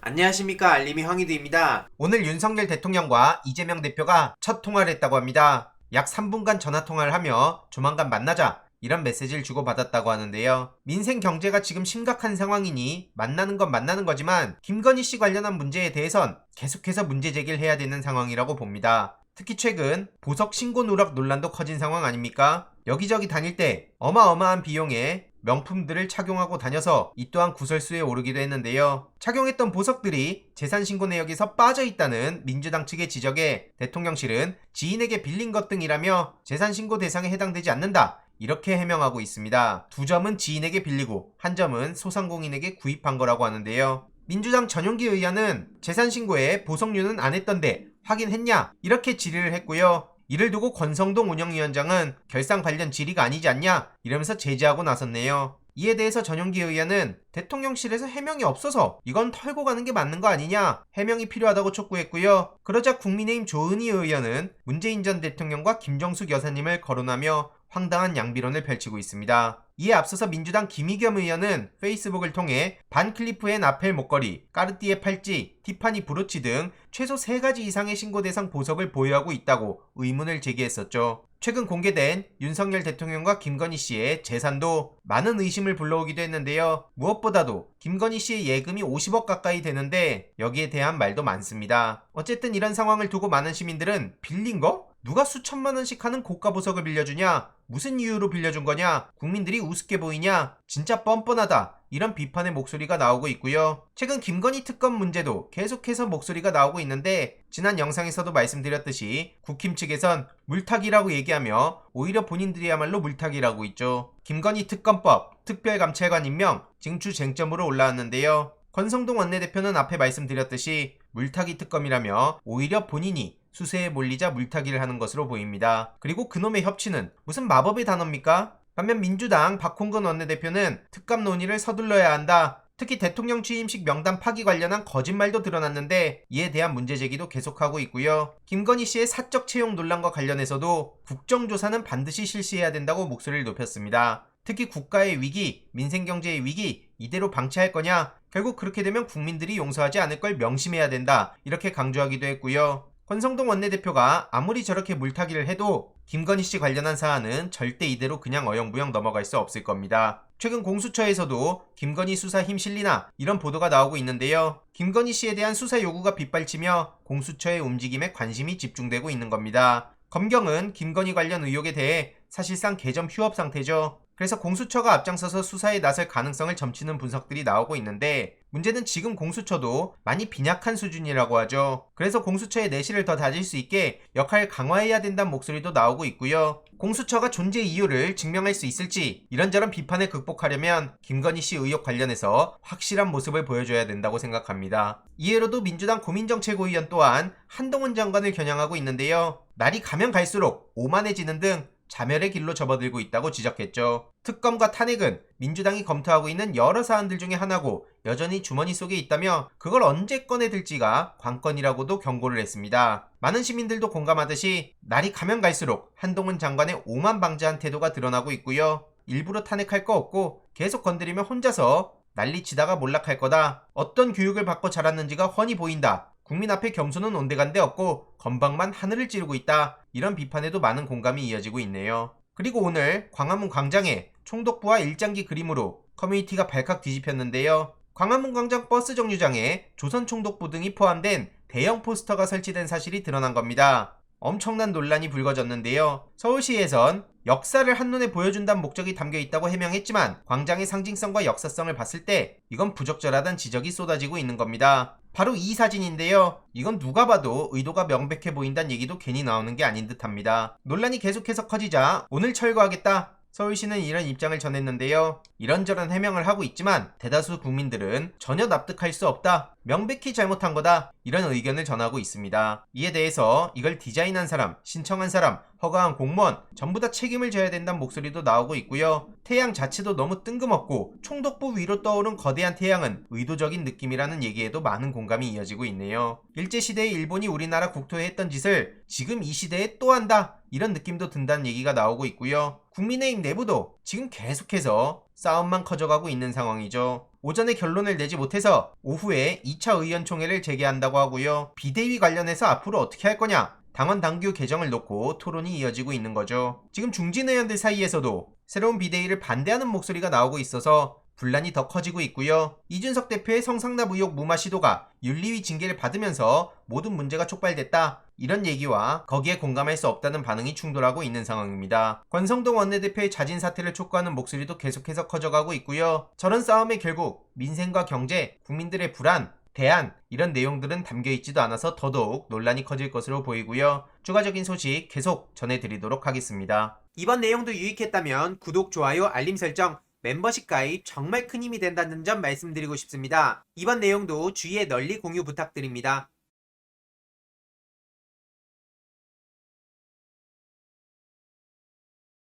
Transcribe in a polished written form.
안녕하십니까, 알림이 황희두입니다. 오늘 윤석열 대통령과 이재명 대표가 첫 통화를 했다고 합니다. 약 3분간 전화통화를 하며 조만간 만나자 이런 메시지를 주고받았다고 하는데요. 민생 경제가 지금 심각한 상황이니 만나는 건 만나는 거지만 김건희 씨 관련한 문제에 대해선 계속해서 문제 제기를 해야 되는 상황이라고 봅니다. 특히 최근 보석 신고 누락 논란도 커진 상황 아닙니까? 여기저기 다닐 때 어마어마한 비용에 명품들을 착용하고 다녀서 이 또한 구설수에 오르기도 했는데요. 착용했던 보석들이 재산신고 내역에서 빠져있다는 민주당 측의 지적에 대통령실은 지인에게 빌린 것 등이라며 재산신고 대상에 해당되지 않는다, 이렇게 해명하고 있습니다. 2점은 지인에게 빌리고 1점은 소상공인에게 구입한 거라고 하는데요. 민주당 전용기 의원은 재산신고에 보석류는 안 했던데 확인했냐, 이렇게 질의를 했고요. 이를 두고 권성동 운영위원장은 결상 관련 질의가 아니지 않냐, 이러면서 제지하고 나섰네요. 이에 대해서 전용기 의원은 대통령실에서 해명이 없어서 이건 털고 가는 게 맞는 거 아니냐, 해명이 필요하다고 촉구했고요. 그러자 국민의힘 조은희 의원은 문재인 전 대통령과 김정숙 여사님을 거론하며 황당한 양비론을 펼치고 있습니다. 이에 앞서서 민주당 김의겸 의원은 페이스북을 통해 반클리프 앤 아펠 목걸이, 까르띠에 팔찌, 티파니 브로치 등 최소 3가지 이상의 신고 대상 보석을 보유하고 있다고 의문을 제기했었죠. 최근 공개된 윤석열 대통령과 김건희 씨의 재산도 많은 의심을 불러오기도 했는데요. 무엇보다도 김건희 씨의 예금이 50억 가까이 되는데 여기에 대한 말도 많습니다. 어쨌든 이런 상황을 두고 많은 시민들은 빌린 거? 누가 수천만 원씩 하는 고가 보석을 빌려주냐? 무슨 이유로 빌려준 거냐? 국민들이 우습게 보이냐? 진짜 뻔뻔하다, 이런 비판의 목소리가 나오고 있고요. 최근 김건희 특검 문제도 계속해서 목소리가 나오고 있는데 지난 영상에서도 말씀드렸듯이 국힘 측에선 물타기라고 얘기하며 오히려 본인들이야말로 물타기라고 있죠. 김건희 특검법, 특별감찰관 임명 지금 주 쟁점으로 올라왔는데요. 권성동 원내대표는 앞에 말씀드렸듯이 물타기 특검이라며 오히려 본인이 수세에 몰리자 물타기를 하는 것으로 보입니다. 그리고 그놈의 협치는 무슨 마법의 단어입니까? 반면 민주당 박홍근 원내대표는 특감 논의를 서둘러야 한다, 특히 대통령 취임식 명단 파기 관련한 거짓말도 드러났는데 이에 대한 문제 제기도 계속하고 있고요. 김건희 씨의 사적 채용 논란과 관련해서도 국정조사는 반드시 실시해야 된다고 목소리를 높였습니다. 특히 국가의 위기, 민생경제의 위기 이대로 방치할 거냐? 결국 그렇게 되면 국민들이 용서하지 않을 걸 명심해야 된다, 이렇게 강조하기도 했고요. 권성동 원내대표가 아무리 저렇게 물타기를 해도 김건희 씨 관련한 사안은 절대 이대로 그냥 어영부영 넘어갈 수 없을 겁니다. 최근 공수처에서도 김건희 수사 힘 실리나, 이런 보도가 나오고 있는데요. 김건희 씨에 대한 수사 요구가 빗발치며 공수처의 움직임에 관심이 집중되고 있는 겁니다. 검경은 김건희 관련 의혹에 대해 사실상 개점 휴업 상태죠. 그래서 공수처가 앞장서서 수사에 나설 가능성을 점치는 분석들이 나오고 있는데 문제는 지금 공수처도 많이 빈약한 수준이라고 하죠. 그래서 공수처의 내실을 더 다질 수 있게 역할을 강화해야 된다는 목소리도 나오고 있고요. 공수처가 존재 이유를 증명할 수 있을지 이런저런 비판을 극복하려면 김건희 씨 의혹 관련해서 확실한 모습을 보여줘야 된다고 생각합니다. 이해로도 민주당 고민정책위원 또한 한동훈 장관을 겨냥하고 있는데요. 날이 가면 갈수록 오만해지는 등 자멸의 길로 접어들고 있다고 지적했죠. 특검과 탄핵은 민주당이 검토하고 있는 여러 사안들 중에 하나고 여전히 주머니 속에 있다며 그걸 언제 꺼내들지가 관건이라고도 경고를 했습니다. 많은 시민들도 공감하듯이 날이 가면 갈수록 한동훈 장관의 오만 방자한 태도가 드러나고 있고요. 일부러 탄핵할 거 없고 계속 건드리면 혼자서 난리치다가 몰락할 거다. 어떤 교육을 받고 자랐는지가 훤히 보인다. 국민 앞에 겸손은 온데간데 없고 건방만 하늘을 찌르고 있다. 이런 비판에도 많은 공감이 이어지고 있네요. 그리고 오늘 광화문 광장에 총독부와 일장기 그림으로 커뮤니티가 발칵 뒤집혔는데요. 광화문 광장 버스 정류장에 조선 총독부 등이 포함된 대형 포스터가 설치된 사실이 드러난 겁니다. 엄청난 논란이 불거졌는데요. 서울시에선 역사를 한눈에 보여준다는 목적이 담겨 있다고 해명했지만 광장의 상징성과 역사성을 봤을 때 이건 부적절하다는 지적이 쏟아지고 있는 겁니다. 바로 이 사진인데요. 이건 누가 봐도 의도가 명백해 보인다는 얘기도 괜히 나오는 게 아닌 듯합니다. 논란이 계속해서 커지자 오늘 철거하겠다, 서울시는 이런 입장을 전했는데요. 이런저런 해명을 하고 있지만 대다수 국민들은 전혀 납득할 수 없다, 명백히 잘못한 거다, 이런 의견을 전하고 있습니다. 이에 대해서 이걸 디자인한 사람, 신청한 사람, 허가한 공무원 전부 다 책임을 져야 된다는 목소리도 나오고 있고요. 태양 자체도 너무 뜬금없고 총독부 위로 떠오른 거대한 태양은 의도적인 느낌이라는 얘기에도 많은 공감이 이어지고 있네요. 일제시대에 일본이 우리나라 국토에 했던 짓을 지금 이 시대에 또 한다, 이런 느낌도 든다는 얘기가 나오고 있고요. 국민의힘 내부도 지금 계속해서 싸움만 커져가고 있는 상황이죠. 오전에 결론을 내지 못해서 오후에 2차 의원총회를 재개한다고 하고요. 비대위 관련해서 앞으로 어떻게 할 거냐? 당원 당규 개정을 놓고 토론이 이어지고 있는 거죠. 지금 중진 의원들 사이에서도 새로운 비대위를 반대하는 목소리가 나오고 있어서 분란이 더 커지고 있고요. 이준석 대표의 성상납 의혹 무마 시도가 윤리위 징계를 받으면서 모든 문제가 촉발됐다. 이런 얘기와 거기에 공감할 수 없다는 반응이 충돌하고 있는 상황입니다. 권성동 원내대표의 자진 사퇴를 촉구하는 목소리도 계속해서 커져가고 있고요. 저런 싸움에 결국 민생과 경제, 국민들의 불안, 대안 이런 내용들은 담겨있지도 않아서 더더욱 논란이 커질 것으로 보이고요. 추가적인 소식 계속 전해드리도록 하겠습니다. 이번 내용도 유익했다면 구독, 좋아요, 알림 설정, 멤버십 가입 정말 큰 힘이 된다는 점 말씀드리고 싶습니다. 이번 내용도 주위에 널리 공유 부탁드립니다.